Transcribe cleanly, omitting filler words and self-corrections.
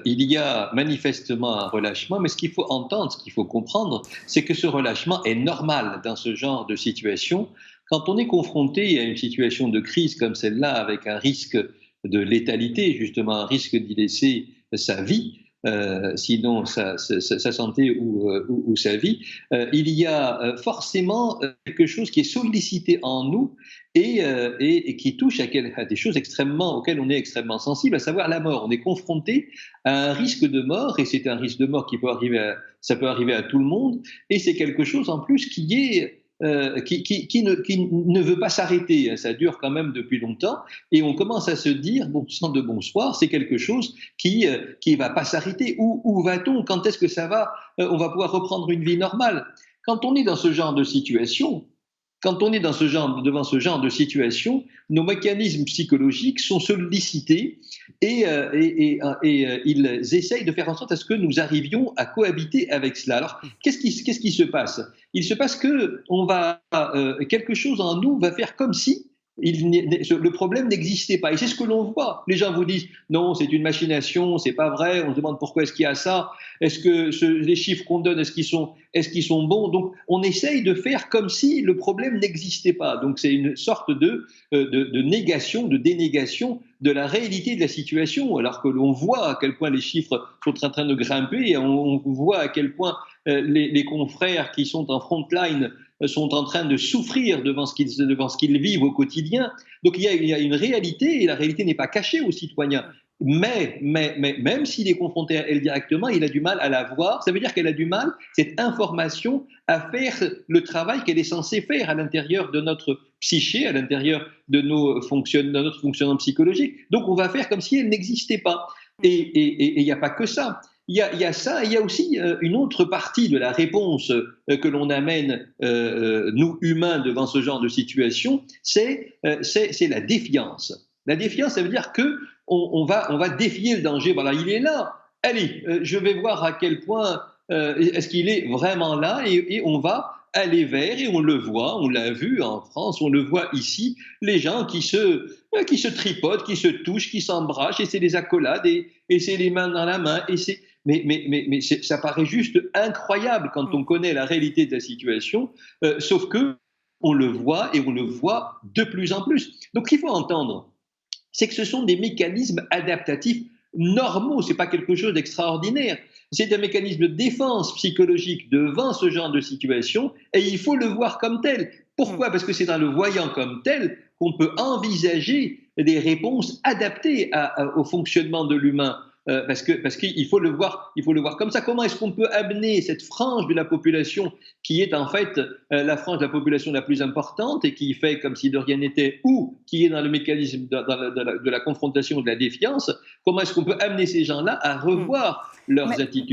il y a manifestement un relâchement, mais ce qu'il faut entendre, ce qu'il faut comprendre, c'est que ce relâchement est normal dans ce genre de situation. Quand on est confronté à une situation de crise comme celle-là, avec un risque de létalité, justement un risque d'y laisser sa vie, sinon sa santé ou sa vie, il y a forcément quelque chose qui est sollicité en nous et qui touche à des choses auxquelles on est extrêmement sensible, à savoir la mort. On est confronté à un risque de mort, et c'est un risque de mort ça peut arriver à tout le monde, et c'est quelque chose en plus qui ne veut pas s'arrêter. Ça dure quand même depuis longtemps, et on commence à se dire, bon sang de bonsoir, c'est quelque chose qui va pas s'arrêter. Où va-t-on? Quand est-ce que ça va? On va pouvoir reprendre une vie normale. Quand on est dans ce genre de situation, quand on est devant ce genre de situation, nos mécanismes psychologiques sont sollicités et ils essayent de faire en sorte à ce que nous arrivions à cohabiter avec cela. Alors, qu'est-ce qui se passe? Il se passe que quelque chose en nous va faire comme si le problème n'existait pas. Et c'est ce que l'on voit. Les gens vous disent non, c'est une machination, c'est pas vrai. On se demande pourquoi est-ce qu'il y a ça. Est-ce que les chiffres qu'on donne, est-ce qu'ils sont bons? Donc, on essaye de faire comme si le problème n'existait pas. Donc, c'est une sorte de négation, de dénégation de la réalité de la situation, alors que l'on voit à quel point les chiffres sont en train de grimper, et on voit à quel point les confrères qui sont en front line sont en train de souffrir devant ce qu'ils vivent au quotidien. Donc il y a une réalité, et la réalité n'est pas cachée aux citoyens. Mais même s'il est confronté à elle directement, il a du mal à la voir. Ça veut dire qu'elle a du mal, cette information, à faire le travail qu'elle est censée faire à l'intérieur de notre psyché, à l'intérieur de notre fonctionnement psychologique. Donc on va faire comme si elle n'existait pas. Et il n'y a pas que ça. Il y a ça, et il y a aussi une autre partie de la réponse que l'on amène, nous humains, devant ce genre de situation, c'est la défiance. La défiance, ça veut dire que on va défier le danger. Voilà, il est là. Allez, je vais voir à quel point est-ce qu'il est vraiment là, et on va aller vers, et on le voit, on l'a vu en France, on le voit ici, les gens qui se tripotent, qui se touchent, qui s'embrassent, et c'est des accolades, et c'est les mains dans la main, et c'est mais ça paraît juste incroyable quand on connaît la réalité de la situation, sauf que on le voit, et on le voit de plus en plus. Donc, ce qu'il faut entendre, c'est que ce sont des mécanismes adaptatifs normaux, ce n'est pas quelque chose d'extraordinaire. C'est un mécanisme de défense psychologique devant ce genre de situation, et il faut le voir comme tel. Pourquoi? Parce que c'est en le voyant comme tel qu'on peut envisager des réponses adaptées au fonctionnement de l'humain. Parce qu'il faut le voir comme ça. Comment est-ce qu'on peut amener cette frange de la population qui est en fait la frange de la population la plus importante, et qui fait comme si de rien n'était, ou qui est dans le mécanisme de la confrontation, de la défiance? Comment est-ce qu'on peut amener ces gens-là à revoir leurs attitudes?